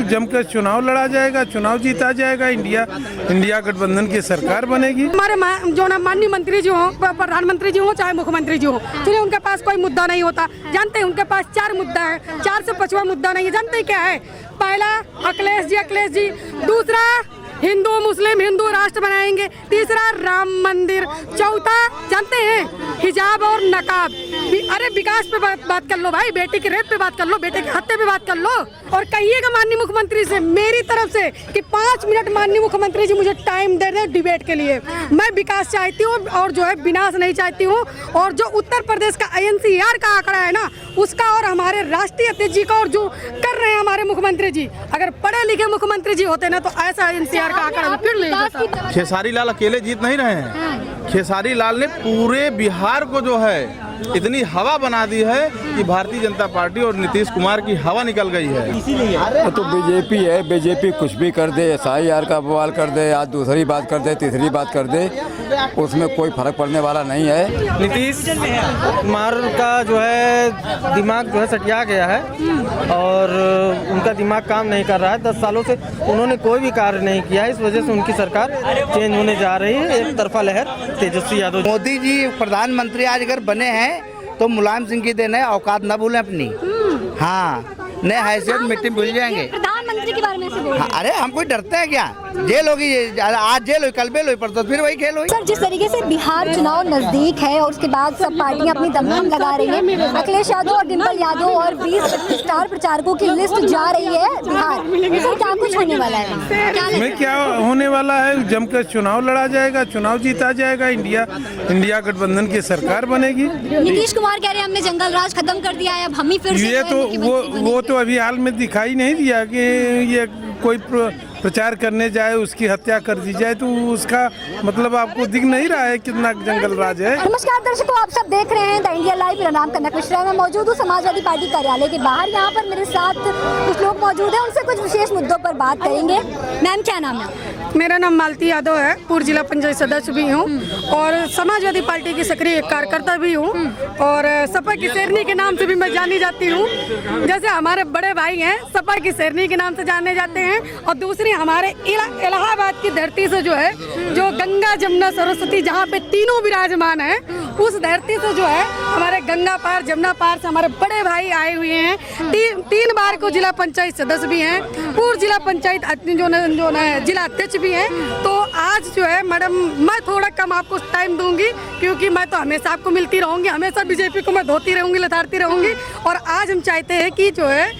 जमकर चुनाव लड़ा जाएगा, चुनाव जीता जाएगा, इंडिया गठबंधन की सरकार बनेगी। हमारे जो ना माननीय मंत्री जी हो, प्रधानमंत्री जी हो, चाहे मुख्यमंत्री जी हो, चलिए उनके पास कोई मुद्दा नहीं होता। जानते हैं उनके पास 4 मुद्दा है, 4 से 5वां मुद्दा नहीं है। जानते हैं क्या है? पहला अखिलेश जी, दूसरा हिंदू मुस्लिम हिंदू राष्ट्र बनाएंगे, तीसरा राम मंदिर, चौथा जानते हैं हिजाब और नकाब। अरे विकास पे बात कर लो भाई, बेटे की रेप पे बात कर लो, बेटे की हत्या पे बात कर लो। और कहिएगा माननीय मुख्यमंत्री से मेरी तरफ से कि 5 मिनट माननीय मुख्यमंत्री जी मुझे टाइम दे दें डिबेट के लिए। मैं विकास चाहती हूँ और जो है विनाश नहीं चाहती हूँ। और जो उत्तर प्रदेश का INCR का आंकड़ा है ना, उसका और हमारे राष्ट्रीय अध्यक्ष जी का और जो कर रहे हैं हमारे मुख्यमंत्री जी, अगर पढ़े लिखे मुख्यमंत्री जी होते ना तो ऐसा INCR का आंकड़ा फिर नहीं। खेसारी लाल अकेले जीत नहीं रहे हैं। खेसारी लाल ने पूरे बिहार को जो है इतनी हवा बना दी है कि भारतीय जनता पार्टी और नीतीश कुमार की हवा निकल गई है। इसीलिए तो बीजेपी है, बीजेपी कुछ भी कर दे, SIR का बवाल कर दे, आज दूसरी बात कर दे, तीसरी बात कर दे, उसमें कोई फर्क पड़ने वाला नहीं है। नीतीश कुमार का जो है दिमाग जो है सटिया गया है और उनका दिमाग काम नहीं कर रहा है। 10 सालों से उन्होंने कोई भी कार्य नहीं किया है, इस वजह से उनकी सरकार चेंज होने जा रही है। एक तरफा लहर तेजस्वी यादव। मोदी जी प्रधानमंत्री आज अगर बने हैं तो मुलायम सिंह की देन है, औकात न भूलें अपनी। हाँ, नए हैसियत मिट्टी भूल जाएंगे। प्रधानमंत्री के बारे में से बोल। अरे हम कोई डरते हैं क्या? जेल होगी, आज जेल हुई, कल बेल हुई, पर तो फिर वही खेल हुई। सर, जिस तरीके से बिहार चुनाव नजदीक है और उसके बाद सब पार्टियां अपनी दमखम लगा रही हैं, अखिलेश यादव और डिम्पल यादव और 20 स्टार प्रचारकों की लिस्ट जा रही है बिहार, सर क्या कुछ होने वाला है? क्या होने वाला है? जमकर चुनाव लड़ा जाएगा, चुनाव जीता जाएगा, इंडिया गठबंधन की सरकार बनेगी। नीतीश कुमार कह रहे हैं हमने जंगल राज खत्म कर दिया है, अब हम ही फिर ये तो वो तो अभी हाल में दिखाई नहीं दिया कि ये कोई प्रचार करने जाए उसकी हत्या कर दी जाए, तो उसका मतलब आपको दिख नहीं रहा है कितना जंगल राज है। नमस्कार दर्शकों, आप सब देख रहे हैं द इंडिया लाइव। मेरा नाम कनक मिश्रा है, मैं मौजूद हूँ समाजवादी पार्टी कार्यालय के बाहर। यहाँ पर मेरे साथ कुछ लोग मौजूद हैं, उनसे कुछ विशेष मुद्दों पर बात करेंगे। मैम क्या नाम है? मेरा नाम मालती यादव है, पूर्व जिला पंचायत सदस्य भी हूँ और समाजवादी पार्टी की सक्रिय कार्यकर्ता भी हूँ और सपा की शेरनी के नाम से भी मैं जानी जाती हूँ। जैसे हमारे बड़े भाई हैं सपा की शेरनी के नाम से जाने जाते हैं, और दूसरी हमारे इलाहाबाद की धरती से जो है, जो गंगा जमुना सरस्वती जहाँ पे तीनों विराजमान है, उस धरती से जो है हमारे गंगा पार जमुना पार से हमारे बड़े भाई आए हुए हैं। 3 बार को जिला पंचायत सदस्य भी हैं, पूर्व जिला पंचायत जो जिला अध्यक्ष भी हैं। तो आज जो है मैडम मैं थोड़ा कम आपको टाइम दूंगी, क्योंकि मैं तो हमेशा आपको मिलती रहूंगी, हमेशा बीजेपी को मैं धोती रहूंगी, लताड़ती रहूंगी। और आज हम चाहते हैं कि जो है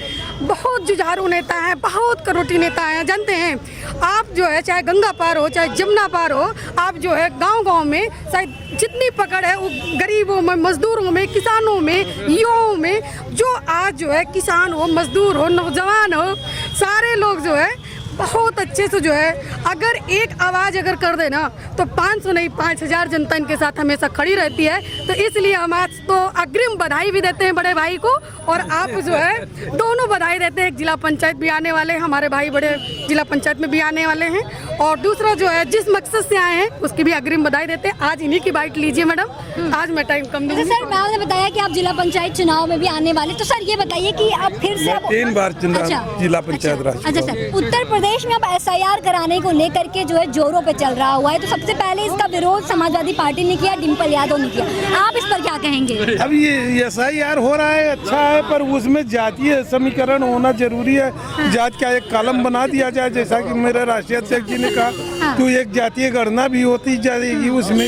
बहुत जुझारू नेता हैं, बहुत करोटी नेता हैं। जानते हैं आप जो है चाहे गंगा पार हो चाहे जमुना पार हो, आप जो है गांव-गांव में शायद जितनी पकड़ है वो गरीबों में, मजदूरों में, किसानों में, युवाओं में, जो आज जो है किसान हो, मजदूर हो, नौजवान हो, सारे लोग जो है बहुत अच्छे से जो है अगर एक आवाज़ अगर कर देना तो 500 नहीं 5000 जनता इनके साथ हमेशा खड़ी रहती है। तो इसलिए हम आज तो अग्रिम बधाई भी देते हैं बड़े भाई को, और आप जो है दोनों बधाई देते हैं। एक जिला पंचायत भी आने वाले हैं, हमारे भाई बड़े जिला पंचायत में भी आने वाले हैं, और दूसरा जो है जिस मकसद से आए हैं उसकी भी अग्रिम बधाई देते हैं। आज इन्हीं की बाइट लीजिए मैडम, आज मैं टाइम कम दूंगी। सर मैम ने बताया कि आप जिला पंचायत चुनाव में भी आने वाले, तो सर ये बताइए कि अब फिर से 3 बार जिला पंचायत राज। अच्छा सर, उत्तर प्रदेश में अब SIR कराने को लेकर के जो है जोरों पे चल रहा हुआ है, तो सबसे पहले इसका विरोध समाजवादी पार्टी ने किया, डिम्पल यादव ने किया, आप इस पर क्या कहेंगे? अब ये SIR हो रहा है, अच्छा है, पर उसमें जातीय समीकरण होना जरूरी है। जात का एक कॉलम बना दिया जाए, जैसा कि मेरे राष्ट्रीय अध्यक्ष जी ने कहा, तो एक जातीय गणना भी होती जाएगी, उसमें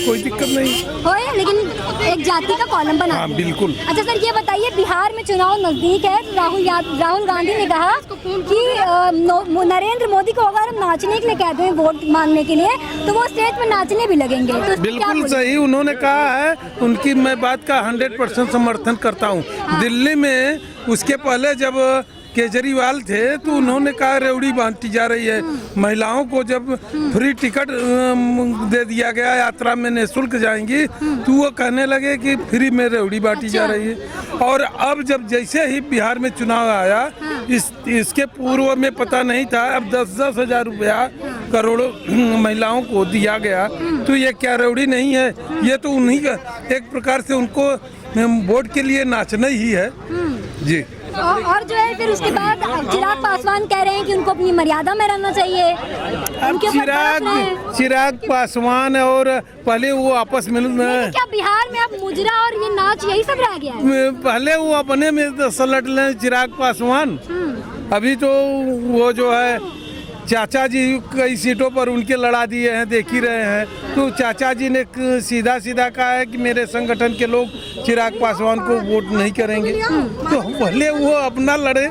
कोई दिक्कत नहीं हो, लेकिन एक जाति का कॉलम बना। हाँ बिल्कुल। अच्छा सर ये बताइए, बिहार में चुनाव नजदीक है, राहुल गांधी ने कहा कि नरेंद्र मोदी को अगर हम नाचने के लिए कहते हैं वोट मांगने के लिए, तो वो स्टेज पर नाचने भी लगेंगे। तो बिल्कुल सही उन्होंने कहा है, उनकी मैं बात का 100% समर्थन करता हूँ। दिल्ली में उसके पहले जब केजरीवाल थे तो उन्होंने कहा रेवड़ी बांटी जा रही है, महिलाओं को जब फ्री टिकट दे दिया गया, यात्रा में निःशुल्क जाएंगी, तो वो कहने लगे कि फ्री में रेवड़ी बांटी जा रही है। और अब जब जैसे ही बिहार में चुनाव आया, इसके पूर्व में पता नहीं था, अब 10-10 हजार रुपया करोड़ों महिलाओं को दिया गया, तो ये क्या रेवड़ी नहीं है? ये तो उन्हीं का एक प्रकार से उनको वोट के लिए नाचना ही है जी। और जो है फिर उसके बाद चिराग पासवान कह रहे हैं कि उनको अपनी मर्यादा में रहना चाहिए। अब उनके ऊपर तरफ रहे। चिराग पासवान और पहले वो आपस में क्या बिहार में अब मुजरा और ये नाच यही सब रह गया है? पहले वो अपने में सलट लें चिराग पासवान। अभी तो वो जो है चाचा जी कई सीटों पर उनके लड़ा दिए हैं, देख ही रहे हैं। तो चाचा जी ने सीधा सीधा कहा है कि मेरे संगठन के लोग चिराग पासवान को वोट नहीं करेंगे, तो पहले वो अपना लड़े।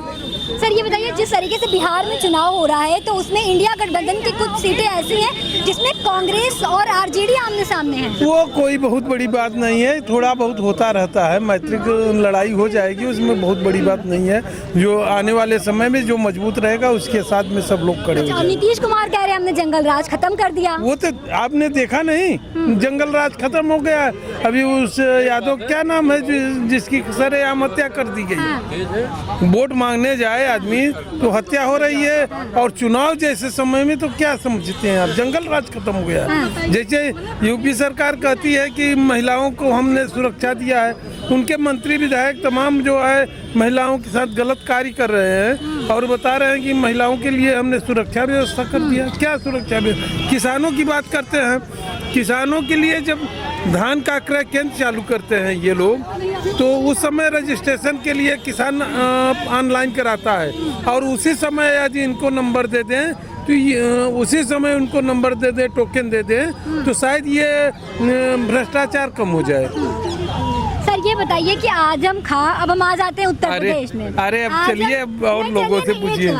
सर ये बताइए, जिस तरीके से बिहार में चुनाव हो रहा है तो उसमें इंडिया गठबंधन की कुछ सीटें ऐसी हैं जिसमें कांग्रेस और आरजेडी आमने सामने हैं। वो कोई बहुत बड़ी बात नहीं है, थोड़ा बहुत होता रहता है, मैत्रिक लड़ाई हो जाएगी, उसमें बहुत बड़ी बात नहीं है। जो आने वाले समय में जो मजबूत रहेगा उसके साथ में सब लोग खड़े हो जाएंगे। नीतीश कुमार कह रहे हैं हमने जंगल राज खत्म कर दिया। वो तो आपने देखा नहीं, जंगल राज खत्म हो गया। अभी उस यादव क्या नाम है जिसकी सरेआम हत्या कर दी गई। वोट मांगने जाए आदमी तो हत्या हो रही है, और चुनाव जैसे समय में तो क्या समझते हैं आप, जंगल राज खत्म हो गया। जैसे यूपी सरकार कहती है कि महिलाओं को हमने सुरक्षा दिया है, उनके मंत्री विधायक तमाम जो है महिलाओं के साथ गलत कार्य कर रहे हैं और बता रहे हैं कि महिलाओं के लिए हमने सुरक्षा व्यवस्था कर दिया। क्या सुरक्षा व्यवस्था? किसानों की बात करते हैं, किसानों के लिए जब धान का क्रय केंद्र चालू करते हैं ये लोग, तो उस समय रजिस्ट्रेशन के लिए किसान ऑनलाइन कराता है, और उसी समय यदि इनको नंबर दे दें तो उसी समय उनको नंबर दे दें, टोकन दे दें, तो शायद ये भ्रष्टाचार कम हो जाए। सर ये बताइए कि आजम खां, अब हम आ जाते हैं उत्तर प्रदेश में। अरे अब चलिए और लोगों से पूछिए।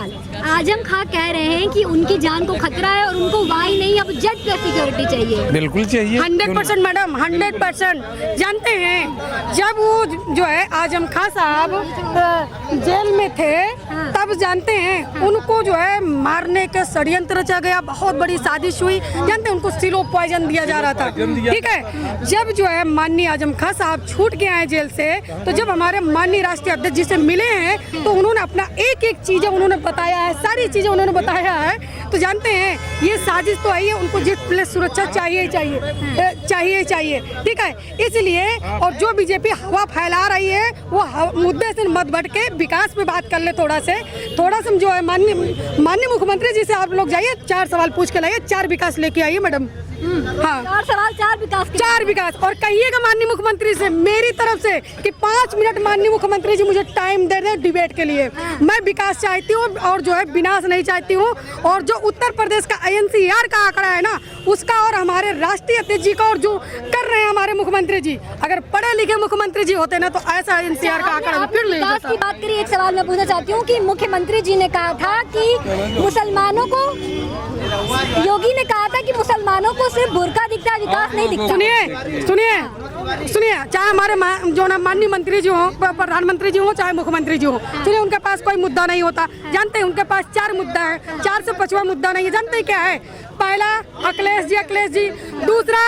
आजम खां कह रहे हैं कि उनकी जान को खतरा है और उनको वाई नहीं, अब जेट प्लस सिक्योरिटी चाहिए। बिल्कुल चाहिए, 100% मैडम, 100%। जानते हैं जब वो जो है आजम खां साहब जेल में थे, तब जानते हैं उनको जो है मारने का षड्यंत्र रचा गया, बहुत बड़ी साजिश हुई। जानते हैं उनको सिलो पॉइजन दिया जा रहा था, ठीक है। जब जो है माननीय आजम खां साहब छूट के आए जेल से, तो जब हमारे माननीय राष्ट्रीय अध्यक्ष जी से मिले हैं तो उन्होंने अपना एक एक चीजें उन्होंने बताया है, सारी चीजें उन्होंने बताया है। तो जानते हैं ये साजिश तो आई है, उनको जेट प्लस सुरक्षा चाहिए चाहिए, ठीक है। इसलिए और जो बीजेपी हवा फैला रही है वो मुद्दे से मत बढ़ के विकास पे बात कर ले। थोड़ा से जो है माननीय मुख्यमंत्री जी से आप लोग जाइए, 4 सवाल पूछ के लाइए, 4 विकास लेके आइए मैडम। हाँ, 4 सवाल 4 विकास और कहिएगा माननीय मुख्यमंत्री से मेरी तरफ से कि 5 मिनट माननीय मुख्यमंत्री जी मुझे टाइम दे दें डिबेट के लिए। मैं विकास चाहती हूँ और जो है विनाश नहीं चाहती हूँ। और जो उत्तर प्रदेश का INCR का आंकड़ा है ना, उसका और हमारे राष्ट्रीय अध्यक्ष जी का और जो कर रहे हैं हमारे मुख्यमंत्री जी, अगर पढ़े लिखे मुख्यमंत्री जी होते ना तो ऐसा INCR का आंकड़ा फिर ले विकास की बात करिए। एक सवाल मैं पूछना चाहती हूँ कि मुख्यमंत्री जी ने कहा था कि मुसलमानों को, योगी ने कहा था कि मुसलमानों को सिर्फ बुर्का दिखता है, विकास नहीं दिखता। सुनिए, चाहे हमारे जो ना माननीय मंत्री जी हो, प्रधानमंत्री जी हो, चाहे मुख्यमंत्री जी हो, सुनिए उनके पास कोई मुद्दा नहीं होता। जानते हैं उनके पास 4 मुद्दा है, 4 से 5वां मुद्दा नहीं है। जानते हैं क्या है? पहला अखिलेश जी, दूसरा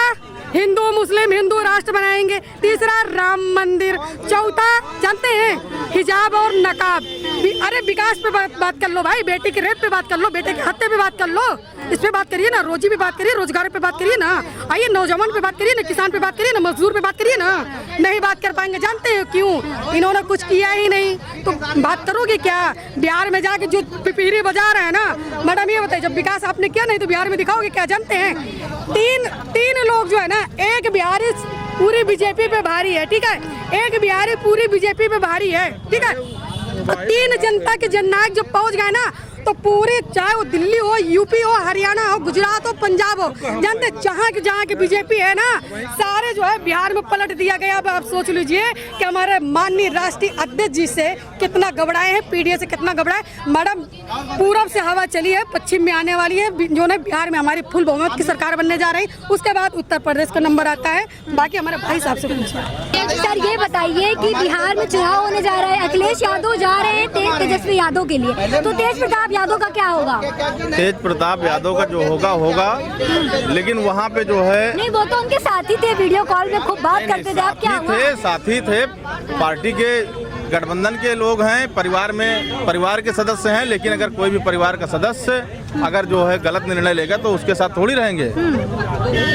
हिंदू मुस्लिम हिंदू राष्ट्र बनाएंगे, तीसरा राम मंदिर, चौथा जानते हैं हिजाब और नकाब। अरे विकास पे बात कर लो भाई, बेटी के रेप पे बात कर लो, बेटे के हत्या पे बात कर लो, इस पे बात करिए ना, रोजी पे बात करिए, रोजगार पे बात करिए ना, आइए नौजवान पे बात करिए ना, किसान पे बात करिए ना, मजदूर पे बात करिए ना। नहीं बात कर पाएंगे, जानते हैं क्यों? इन्होंने कुछ किया ही नहीं, तो बात करोगे क्या? बिहार में जाके जो पिपीरी बजा रहे हैं ना मैडम, ये बताइए जब विकास आपने किया नहीं तो बिहार में दिखाओगे क्या? जानते हैं तीन लोग जो है ना, एक बिहारी पूरी बीजेपी पे भारी है, ठीक है, एक बिहारी पूरी बीजेपी पे भारी है, ठीक है। तो 3 जनता के जननायक जब पहुंच गए ना, तो पूरे चाहे वो दिल्ली हो, यूपी हो, हरियाणा हो, गुजरात हो, पंजाब हो, जानते जहाँ की बीजेपी है ना, सारे जो है बिहार में पलट दिया गया। अब आप सोच लीजिए कि हमारे माननीय राष्ट्रीय अध्यक्ष जी से कितना घबराए हैं, पीडीए से कितना घबराए। मैडम पूरब से हवा चली है, पश्चिम में आने वाली है, जो है बिहार में हमारी फुल बहुमत की सरकार बनने जा रही, उसके बाद उत्तर प्रदेश का नंबर आता है। बाकी हमारे भाई साहब से पूछिए। सर ये बताइए कि बिहार में चुनाव होने जा रहा है, अखिलेश यादव जा रहे हैं तेजस्वी यादव के लिए, तो तेज प्रताप यादव का क्या होगा? तेज प्रताप यादव का जो होगा, लेकिन वहाँ पे जो है, नहीं वो तो उनके साथी थे, वीडियो कॉल में खूब बात करते थे, आप क्या हुआ? साथी थे, पार्टी के गठबंधन के लोग हैं, परिवार के सदस्य हैं, लेकिन अगर कोई भी परिवार का सदस्य अगर जो है गलत निर्णय लेगा तो उसके साथ थोड़ी रहेंगे।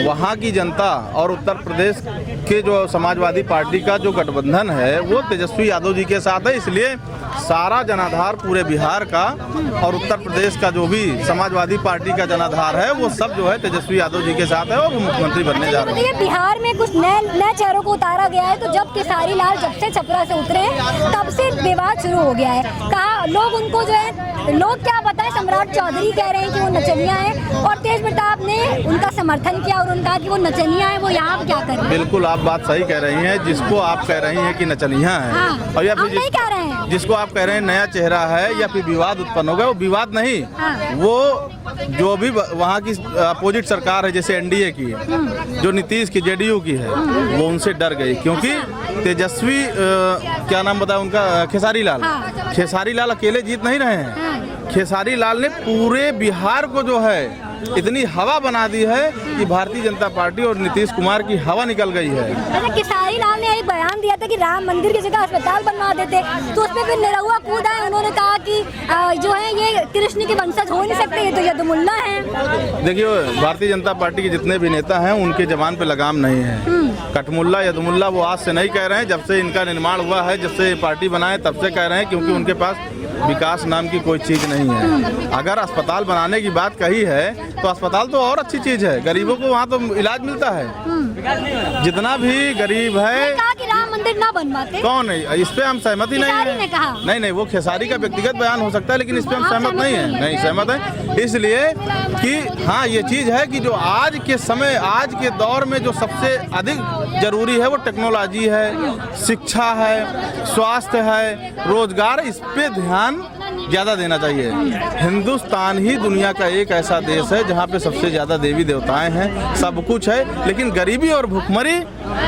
वहाँ की जनता और उत्तर प्रदेश के जो समाजवादी पार्टी का जो गठबंधन है वो तेजस्वी यादव जी के साथ है, इसलिए सारा जनाधार पूरे बिहार का और उत्तर प्रदेश का जो भी समाजवादी पार्टी का जनाधार है वो सब जो है तेजस्वी यादव जी के साथ है और वो मुख्यमंत्री बनने जा रहे हैं। बिहार में कुछ नए चेहरों को उतारा गया है, तो जब केसारी लाल जब से छपरा से उतरे हैं तब से विवाद शुरू हो गया है। कहा लोग उनको जो है, लोग क्या बताएं, सम्राट चौधरी कह रहे हैं कि वो नचनिया है और तेज प्रताप ने उनका समर्थन किया और उनका कि वो नचनिया है, वो यहाँ क्या कर रहे हैं। बिल्कुल आप बात सही कह रही हैं, जिसको आप कह रही हैं कि नचनिया है हाँ, और या हम फिर नहीं कह रहे हैं, जिसको आप कह रहे हैं नया चेहरा है या फिर विवाद उत्पन्न हो गया, वो विवाद नहीं, वो जो भी वहाँ की अपोजिट सरकार है जैसे एनडीए की, जो नीतीश की जेडीयू की है, वो उनसे डर गई क्योंकि तेजस्वी क्या नाम बताया उनका, खेसारी लाल अकेले जीत नहीं रहे हैं। खेसारी लाल ने पूरे बिहार को जो है इतनी हवा बना दी है कि भारतीय जनता पार्टी और नीतीश कुमार की हवा निकल गई है। अच्छा, खेसारी लाल ने एक बयान दिया था कि राम मंदिर की जगह अस्पताल बनवा देते, तो उसमें फिर निरहुआ कूदा है, उन्होंने कहा कि जो है ये कृष्ण के वंशज हो नहीं सकते, ये तो यदुमुल्ला है। देखिए भारतीय जनता पार्टी के जितने भी नेता हैं उनके जबान पे लगाम नहीं है। कठमुल्ला यदुमुल्ला वो आज से नहीं कह रहे हैं, जब से इनका निर्माण हुआ है, जब से पार्टी बनाए तब से कह रहे हैं, क्योंकि उनके पास विकास नाम की कोई चीज नहीं है। अगर अस्पताल बनाने की बात कही है तो अस्पताल तो और अच्छी चीज है, गरीबों को वहाँ तो इलाज मिलता है। जितना भी गरीब है, कहा कि राम मंदिर ना बनवाते, कौन है इस पे हम सहमत ही नहीं है। नहीं वो खेसारी का व्यक्तिगत बयान हो सकता है, लेकिन इस पे हम सहमत नहीं है, नहीं सहमत है, इसलिए कि हाँ ये चीज है कि जो आज के समय, आज के दौर में जो सबसे अधिक जरूरी है वो टेक्नोलॉजी है, शिक्षा है, स्वास्थ्य है, रोजगार, इस पे ध्यान ज्यादा देना चाहिए। हिंदुस्तान ही दुनिया का एक ऐसा देश है जहाँ पे सबसे ज्यादा देवी देवताएं हैं, सब कुछ है, लेकिन गरीबी और भुखमरी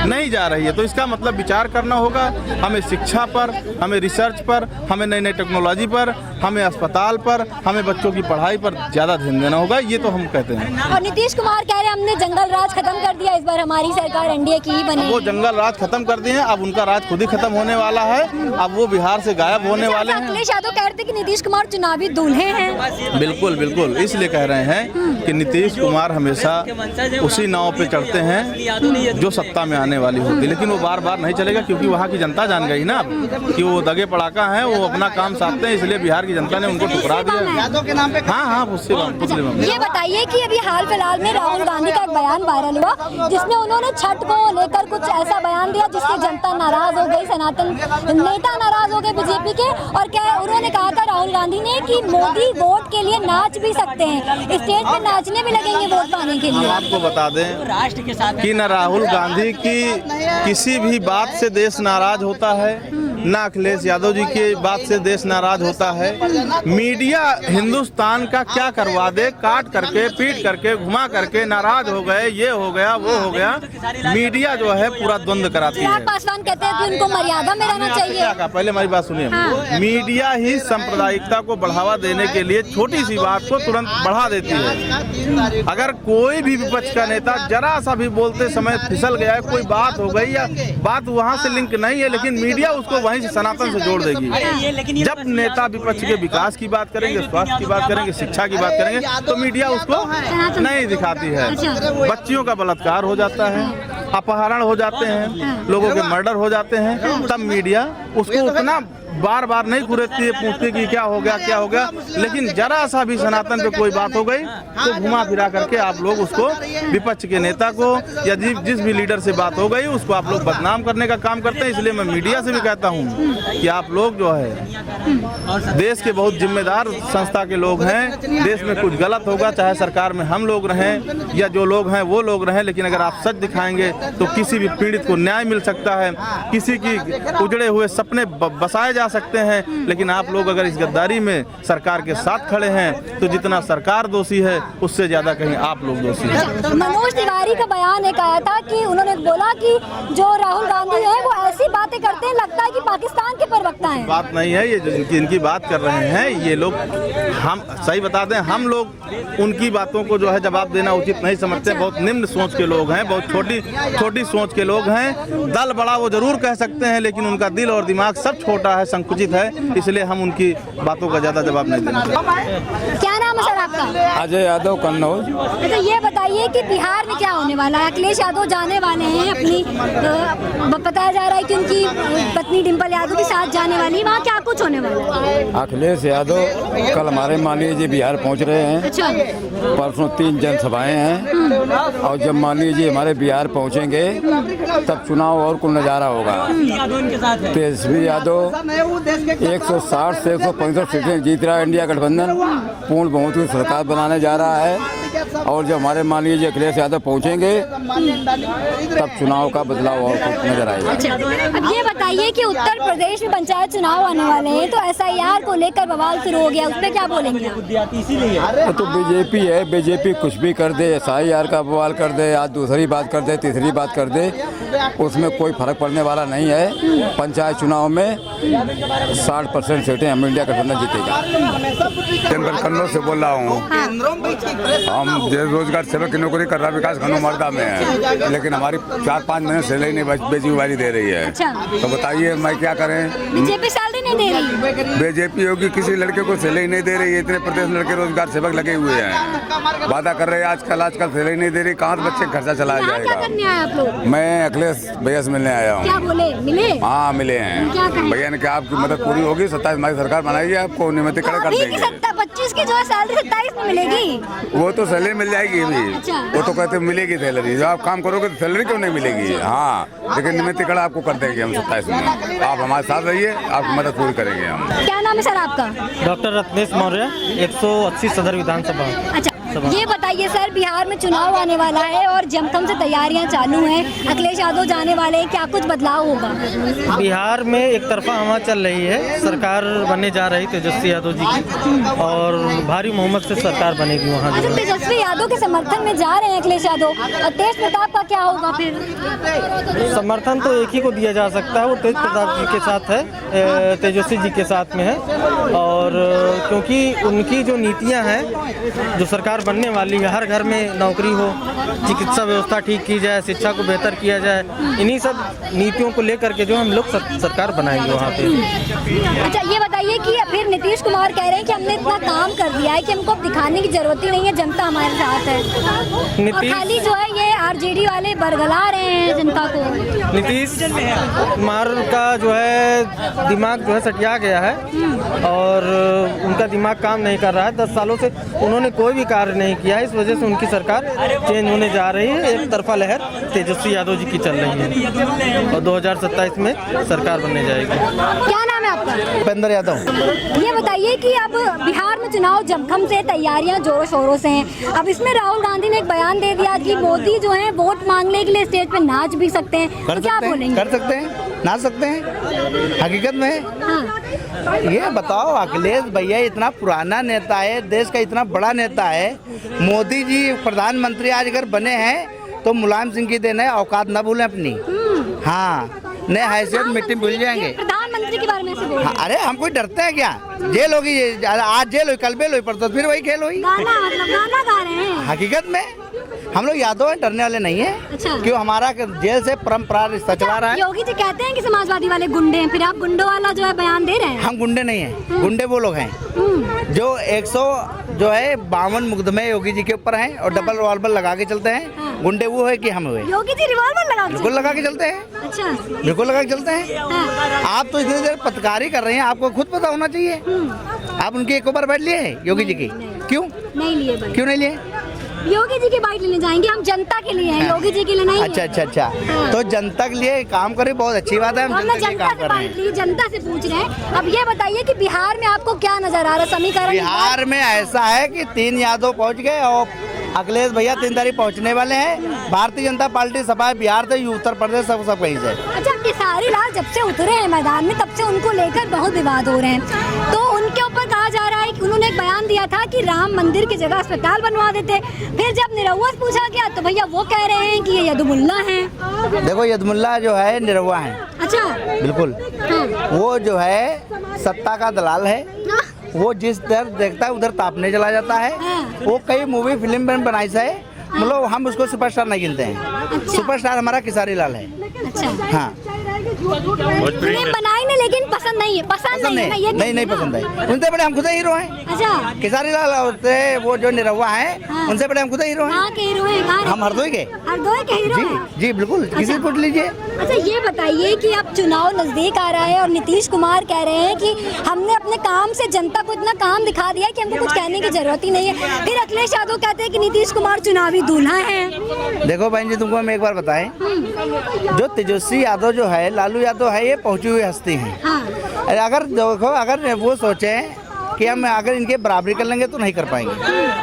नहीं जा रही है। तो इसका मतलब विचार करना होगा, हमें शिक्षा पर, हमें रिसर्च पर, हमें नई नई टेक्नोलॉजी पर, हमें अस्पताल पर, हमें बच्चों की पढ़ाई पर ज्यादा ध्यान देना होगा, ये तो हम कहते हैं। और नीतीश कुमार कह रहे हैं हमने जंगल राज खत्म कर दिया, इस बार हमारी सरकार एनडीए की ही बनेगी। वो जंगल राज खत्म कर दिए हैं, अब उनका राज खुद ही खत्म होने वाला है, अब वो बिहार से गायब होने वाले हैं। अखिलेश यादव कह रहे थे कि नीतीश कुमार चुनावी दूल्हे हैं। बिल्कुल बिल्कुल, इसलिए कह रहे हैं कि नीतीश कुमार हमेशा उसी नाव पे चढ़ते हैं जो सत्ता में आने वाली होती है, लेकिन वो बार बार नहीं चलेगा क्योंकि वहाँ की जनता जान गई ना कि वो दगे पड़ाका हैं, वो अपना काम साधते हैं, इसलिए बिहार की जनता ने उनको ठुकरा दिया। हाँ ये बताइए कि अभी हाल फिलहाल में राहुल गांधी का एक बयान वायरल हुआ जिसमें उन्होंने छठ को लेकर कुछ ऐसा बयान दिया जिससे जनता नाराज हो गई, सनातन नेता नाराज हो गए बीजेपी के, और क्या उन्होंने कहा था राहुल गांधी ने कि मोदी वोट के लिए नाच भी सकते हैं, स्टेज पे नाचने भी लगेंगे वोट पाने के लिए। हम आपको बता दें कि न राहुल गांधी की किसी भी बात से देश नाराज होता है, ना अखिलेश यादव जी की बात से देश नाराज होता है। मीडिया हिंदुस्तान का क्या करवा दे, काट करके, पीट करके, घुमा करके, नाराज हो गए, ये हो गया, वो हो गया, मीडिया जो है पूरा द्वंद्व कराती है। पासवान कहते हैं कि उनको मर्यादा में रहना चाहिए। पहले हमारी बात सुनिए। मीडिया ही सांप्रदायिकता को बढ़ावा देने के लिए छोटी सी बात को तुरंत बढ़ा देती है। अगर कोई भी विपक्ष का नेता जरा सा भी बोलते समय फिसल गया है, कोई बात हो गई या बात वहाँ से लिंक नहीं है, लेकिन मीडिया उसको वहीं से सनातन से जोड़ देगी। जब नेता विपक्ष के विकास की बात करेंगे, स्वास्थ्य की बात करेंगे, शिक्षा की बात करेंगे, तो मीडिया उसको नहीं दिखाती है। बच्चियों का बलात्कार हो जाता है, अपहरण हो जाते हैं, लोगों के मर्डर हो जाते हैं, तब मीडिया उसको उतना बार बार नहीं घुरेती है, पूछती कि क्या हो गया, लेकिन जरा सा भी सनातन पे कोई बात हो गई तो घुमा फिरा करके आप लोग उसको, विपक्ष के नेता को या जिस भी लीडर से बात हो गई उसको आप लोग बदनाम करने का काम करते हैं। इसलिए मैं मीडिया से भी कहता हूँ कि आप लोग जो है देश के बहुत जिम्मेदार संस्था के लोग हैं, देश में कुछ गलत होगा, चाहे सरकार में हम लोग रहें या जो लोग हैं वो लोग रहें, लेकिन अगर आप सच दिखाएंगे तो किसी भी पीड़ित को न्याय मिल सकता है, किसी की उजड़े हुए सपने बसाए जा सकते हैं, लेकिन आप लोग अगर इस गद्दारी में सरकार के साथ खड़े हैं तो जितना सरकार दोषी है उससे ज्यादा कहीं आप लोग दोषी हैं। मनोज तिवारी का बयान एक आया था कि उन्होंने बोला कि जो राहुल गांधी है वो ऐसी बातें करते हैं, लगता है कि पाकिस्तान के प्रवक्ता हैं। बात नहीं है ये जो इनकी बात कर रहे हैं ये लोग, हम सही बता दें, हम लोग उनकी बातों को जो है जवाब देना उचित नहीं समझते। बहुत निम्न सोच के लोग हैं, बहुत छोटी सोच के लोग हैं। दल बड़ा वो जरूर कह सकते हैं, लेकिन उनका दिल और दिमाग सब छोटा है, संकुचित है, इसलिए हम उनकी बातों का ज्यादा जवाब नहीं देना चाहते। क्या नाम है सर आपका? अजय यादव, कन्नौज। अच्छा, ये बताइए कि बिहार में क्या होने वाला है? अखिलेश यादव जाने वाले हैं अपनी, बताया जा रहा है कि उनकी पत्नी डिम्पल यादव के साथ जाने वाली है, वहाँ क्या कुछ होने वाला है? अखिलेश यादव कल हमारे मान लीजिए बिहार पहुंच रहे हैं। अच्छा। परसों 3 जनसभाएं हैं और जब मान लीजिए हमारे बिहार पहुंचेंगे तब चुनाव और कुल नज़ारा होगा। तेजस्वी यादव 160 से 165 सीटें जीत रहा है। इंडिया गठबंधन पूर्ण बहुमत की सरकार बनाने जा रहा है और जब हमारे मान लीजिए अखिलेश यादव पहुंचेंगे तब चुनाव का बदलाव और कुछ नजर आएगा। अच्छा, अब ये बताइए कि उत्तर प्रदेश में पंचायत चुनाव आने वाले हैं, तो SIR को लेकर बवाल शुरू हो गया, उस पर क्या बोलेंगे आप? तो बीजेपी है, बीजेपी कुछ भी कर दे, SIR का बवाल कर दे, आज दूसरी बात कर दे, तीसरी बात कर दे, उसमें कोई फर्क पड़ने वाला नहीं है। पंचायत चुनाव में 60% सीटें हम इंडिया गठबंधन जीतेगा। कन्नौज से बोल रहा हूँ। हम रोजगार सेवक की नौकरी कर रहा, विकास खंड मर्दा में है, लेकिन हमारी 4-5 महीने सैलरी नहीं बेची दे रही है। अच्छा। तो बताइए मैं क्या करें? बीजेपी सैलरी नहीं दे रही? बीजेपी होगी किसी लड़के को सैलरी नहीं दे रही है। इतने प्रदेश में लड़के रोजगार सेवक लगे हुए हैं, वादा कर रहे हैं आजकल सैलरी नहीं दे रही। कहाँ से बच्चे खर्चा चलाया क्या जाएगा? करने आए आप लोग? मैं अखिलेश भैया से मिलने आया हूँ। क्या बोले, मिले? हाँ मिले क्या हैं। कहें? भैया ने कहा आपकी मदद पूरी होगी, 27 हमारी सरकार बनाएगी, आपको नियमित खड़े कर अभी की देंगे। 25 की जो है सैलरी 27 में मिलेगी। वो तो सैलरी मिल जाएगी अभी। अच्छा। वो तो कहते मिलेगी सैलरी, जब आप काम करोगे तो सैलरी क्यों नहीं मिलेगी? हाँ, लेकिन नियमित खड़ा आपको कर देंगे हम 27 में। आप हमारे साथ रहिए, आपकी मदद पूरी करेंगे हम। क्या नाम है सर आपका? डॉक्टर रत्नेश मौर्य, 180 सदर विधानसभा। अच्छा, ये बताइए सर, बिहार में चुनाव आने वाला है और जमखम से तैयारियां चालू हैं, अखिलेश यादव जाने वाले हैं, क्या कुछ बदलाव होगा? बिहार में एक तरफा हवा चल रही है, सरकार बनने जा रही तेजस्वी यादव जी की, और भारी बहुमत से सरकार बनेगी वहाँ। अच्छा, तेजस्वी यादव के समर्थन में जा रहे हैं अखिलेश यादव, और तेज प्रताप का क्या होगा फिर? समर्थन तो एक ही को दिया जा सकता है, वो तेज प्रताप जी के साथ है, तेजस्वी जी के साथ में है। और क्योंकि उनकी जो नीतियाँ हैं, जो सरकार बनने वाली है, हर घर में नौकरी हो, चिकित्सा व्यवस्था ठीक की जाए, शिक्षा को बेहतर किया जाए, इन्हीं सब नीतियों को लेकर के जो हम लोग सरकार बनाएंगे वहाँ पे। अच्छा, ये बताइए कि फिर नीतीश कुमार कह रहे हैं कि हमने इतना काम कर दिया है कि हमको अब दिखाने की जरूरत ही नहीं है, जनता हमारे साथ है, और खाली जो है ये RJD वाले बरगला रहे हैं जनता को। नीतीश कुमार का जो है दिमाग जो है सटिया गया है और उनका दिमाग काम नहीं कर रहा है। 10 सालों से उन्होंने कोई भी कार्य नहीं किया है, इस वजह से उनकी सरकार चेंज होने जा रही है। एक तरफा लहर तेजस्वी यादव जी की चल रही है और 2027 में सरकार बनने जाएगी। क्या नाम है आपका? उपेंद्र यादव। ये बताइए कि अब बिहार में चुनाव जमखम से तैयारियां जोरों शोरों से हैं। अब इसमें राहुल गांधी ने एक बयान दे दिया कि मोदी जो है वोट मांगने के लिए स्टेज पे नाच भी सकते हैं, तो क्या बोलेंगे? कर सकते हैं, नाच सकते हैं, हकीकत में। हाँ। ये बताओ, अखिलेश भैया इतना पुराना नेता है, देश का इतना बड़ा नेता है, मोदी जी प्रधानमंत्री आज अगर बने हैं तो मुलायम सिंह की देन है, औकात ना भूलें अपनी। हाँ, नए हैसियत मिट्टी भूल जाएंगे। प्रधानमंत्री के बारे में ऐसे बोल हाँ, अरे हम कोई डरते हैं क्या? जेल होगी, आज जेल हुई, कल बेल हुई, पर तो फिर वही खेल हुई। गाना, मतलब गाना गा रहे हैं। हकीकत में हम लोग यादव हैं, डरने वाले नहीं है। अच्छा। क्यों? हमारा जेल से परंपरा रिश्ता चला रहा है। योगी जी कहते हैं कि समाजवादी वाले गुंडे हैं, फिर आप गुंडों वाला जो है बयान दे रहे हैं। हम गुंडे नहीं हैं, गुंडे वो लोग हैं जो 152 मुकदमे योगी जी के ऊपर हैं और डबल रिवॉल्वर लगा के चलते हैं। गुंडे वो है कि हम हुए। योगी जी रिवॉल्वर लगा के बिल्कुल लगा के चलते हैं। अच्छा। बिल्कुल लगा के चलते हैं। हाँ। आप तो इतनी देर पत्रकारी कर रहे हैं, आपको खुद पता होना चाहिए। आप उनकी एक ऊपर बैठ लिए हैं योगी जी की? क्यों नहीं लिए भाई। क्यों नहीं लिए? योगी जी की बाइट लेने जाएंगे, हम जनता के लिए हैं, योगी जी के लिए नहीं। अच्छा अच्छा अच्छा, तो जनता के लिए काम करें, बहुत अच्छी बात है। हम हमने जनता के लिए जनता काम से कर रहे बाइट हैं। ली, जनता से पूछ रहे हैं। अब ये बताइए कि बिहार में आपको क्या नजर आ रहा है? समीकरण बिहार में ऐसा है कि 3 यादव पहुंच गए और अखिलेश भैया 3 तारीख पहुंचने वाले हैं। भारतीय जनता पार्टी सपा बिहार से, उत्तर प्रदेश सब कहीं से। अच्छा, केसारी लाल जब से उतरे हैं मैदान में तब से उनको लेकर बहुत विवाद हो रहे हैं, तो उनके ऊपर कहा जा रहा है कि उन्होंने एक बयान दिया था कि राम मंदिर की जगह अस्पताल बनवा देते। फिर जब निरहुआ से पूछा गया तो भैया वो कह रहे हैं कि ये यदुमुल्ला हैं। देखो यदुमुल्ला जो है निरहुआ है। अच्छा, बिल्कुल। वो जो है सत्ता का दलाल है। वो जिस तरफ देखता है उधर तापने चला जाता है। वो कई मूवी फिल्म बनाई से, मतलब हम उसको सुपरस्टार नहीं गिनते हैं। सुपरस्टार हमारा खेसारी लाल है। अच्छा, हाँ, फिल्म बनाई नहीं लेकिन पसंद नहीं है। पसंद नहीं है ना, ये नहीं पसंद है। उनसे बड़े हम खुद हीरो हैं। अच्छा, खेसारी लाल होते वो जो निरहुआ है, उनसे बड़े हम खुद हीरो हैं। कहाँ के हीरो हैं? हम हरदोई के। हरदोई के हीरो हैं? जी बिल्कुल, किसी पूछ लीजिए। अच्छा, ये बताइए कि अब चुनाव नजदीक आ रहा है और नीतीश कुमार कह रहे हैं कि हमने अपने काम से जनता को इतना काम दिखा दिया कि हमको कुछ कहने की जरूरत ही नहीं है। फिर अखिलेश यादव कहते हैं कि नीतीश कुमार चुनावी दूल्हा है। देखो बहन जी, तुमको हम एक बार बताएं, जो तेजस्वी यादव जो है, लालू यादव है, ये पहुंची हुई हस्ती है। अगर देखो, अगर वो सोचे कि हम अगर इनके बराबरी कर लेंगे तो नहीं कर पाएंगे।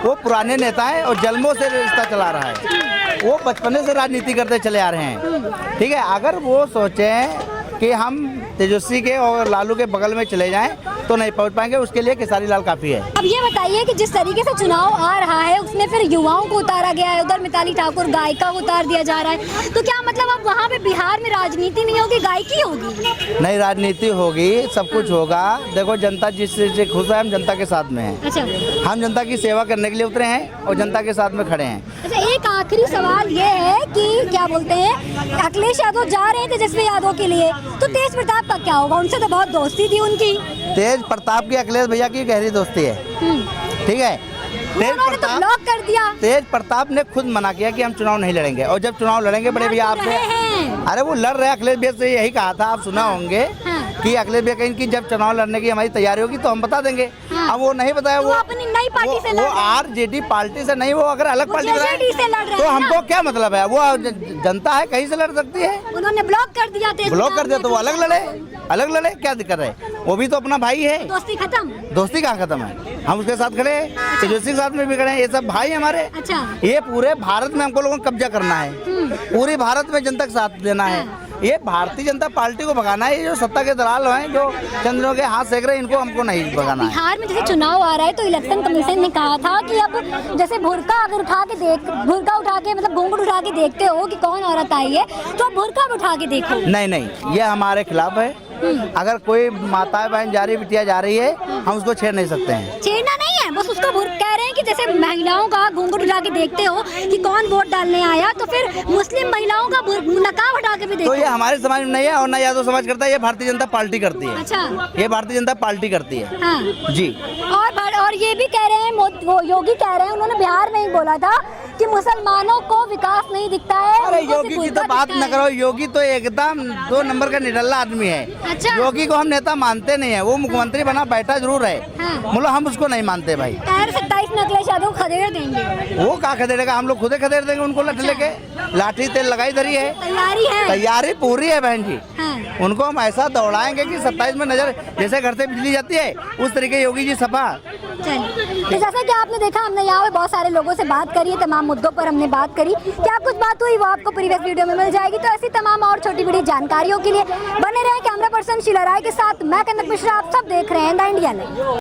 वो पुराने नेता है और जन्मों से रिश्ता चला रहा है। वो बचपने से राजनीति करते चले आ रहे हैं। ठीक है, अगर वो सोचें कि हम तेजस्वी के और लालू के बगल में चले जाएं तो नहीं पहुंच पाएंगे। उसके लिए खेसारी लाल काफी है। अब ये बताइए कि जिस तरीके से चुनाव आ रहा है उसमें फिर युवाओं को उतारा गया है, उधर मिताली ठाकुर गायिका को उतार दिया जा रहा है, तो क्या मतलब अब वहाँ पे बिहार में राजनीति नहीं होगी, गायकी होगी? नहीं, राजनीति होगी, सब कुछ होगा। देखो, जनता जिससे खुश है, हम जनता के साथ में हैं। अच्छा, हम जनता की सेवा करने के लिए उतरे हैं और जनता के साथ में खड़े हैं। अच्छा, एक आखिरी सवाल ये है कि क्या बोलते हैं, अखिलेश यादव जा रहे हैं तेजस्वी यादव के लिए, तो तेज प्रताप का क्या होगा? उनसे तो बहुत दोस्ती थी उनकी। तेज प्रताप की अखिलेश भैया की गहरी दोस्ती है। ठीक है, उन्होंने तो ब्लॉक कर दिया। तेज प्रताप ने खुद मना किया कि हम चुनाव नहीं लड़ेंगे, और जब चुनाव लड़ेंगे बड़े भैया आपसे, अरे वो लड़ रहे अखिलेश भैया से, यही कहा था, आप सुना होंगे कि अखिलेश भैया कहीं कि जब चुनाव लड़ने की हमारी तैयारी होगी तो हम बता देंगे। अब वो नहीं बताया। वो अपनी नई पार्टी से लड़ रहे हैं। वो आरजेडी पार्टी से नहीं, वो अगर अलग पार्टी जेजेडी से लड़ रहे हैं तो ना। हमको क्या मतलब है? वो जनता है, कहीं से लड़ सकती है। उन्होंने ब्लॉक कर दिया, ब्लॉक कर दिया तो वो अलग लड़े, क्या दिक्कत है? वो भी तो अपना भाई है। दोस्ती खत्म? दोस्ती कहाँ खत्म है? हम उसके साथ खड़े हैं, तेजस्वी के साथ में भी खड़े हैं। ये सब भाई हमारे। अच्छा, ये पूरे भारत में हमको लोगों को कब्जा करना है। पूरी भारत में जनता का साथ देना है। ये भारतीय जनता पार्टी को भगाना है। ये जो सत्ता के दलाल हैं, जो चंद्रों के हाथ सेक रहे हैं, इनको हमको नहीं भगाना है। बिहार में जैसे चुनाव आ रहा है तो इलेक्शन कमीशन ने कहा था कि अब जैसे भुर्का अगर उठा के मतलब घूंघट उठा के देखते हो कि कौन औरत आई है, तो अब भुर्का भी उठा के देखो। नहीं, ये हमारे खिलाफ है। अगर कोई माताएं बहन जा रही, बिटिया जा रही है, हम उसको छेड़ नहीं सकते हैं। छेड़ना नहीं है, बस उसको कह रहे हैं कि जैसे महिलाओं का घूंघट उठा के देखते हो कि कौन वोट डालने आया, तो फिर मुस्लिम महिलाओं का नकाब उठा के भी देखो। तो ये हमारे समाज में नहीं है और ना यादव समाज करता है, ये भारतीय जनता पार्टी करती है। अच्छा, ये भारतीय जनता पार्टी करती है। हाँ जी। और ये भी कह रहे हैं, वो योगी कह रहे हैं, उन्होंने बिहार में ही बोला था कि मुसलमानों को विकास नहीं दिखता है। अरे योगी की तो बात न करो। योगी तो एकदम 2 नंबर का निडल्ला आदमी है। अच्छा। योगी को हम नेता मानते नहीं है। वो मुख्यमंत्री बना बैठा जरूर है, मतलब हम उसको नहीं मानते भाई। 27 में अखिलेश यादव खदेड़ देंगे। वो कहाँ खदेड़ेगा? हम लोग खुद ही खदेड़ देंगे उनको। लठ लेके लाठी तेल लगाई धरी है, तैयारी पूरी है बहन जी। उनको हम ऐसा दौड़ाएंगे कि 27 में नजर, जैसे घर से बिजली जाती है उस तरीके योगी जी सपा। तो जैसा कि आपने देखा, हमने यहाँ पे बहुत सारे लोगों से बात करी है, तमाम मुद्दों पर हमने बात करी। क्या कुछ बात हुई वो आपको प्रीवियस वीडियो में मिल जाएगी। तो ऐसी तमाम और छोटी बड़ी जानकारियों के लिए बने रहे कैमरा पर्सन शीला राय के साथ। मैं कनक मिश्रा, आप सब देख रहे हैं द इंडिया लाइव।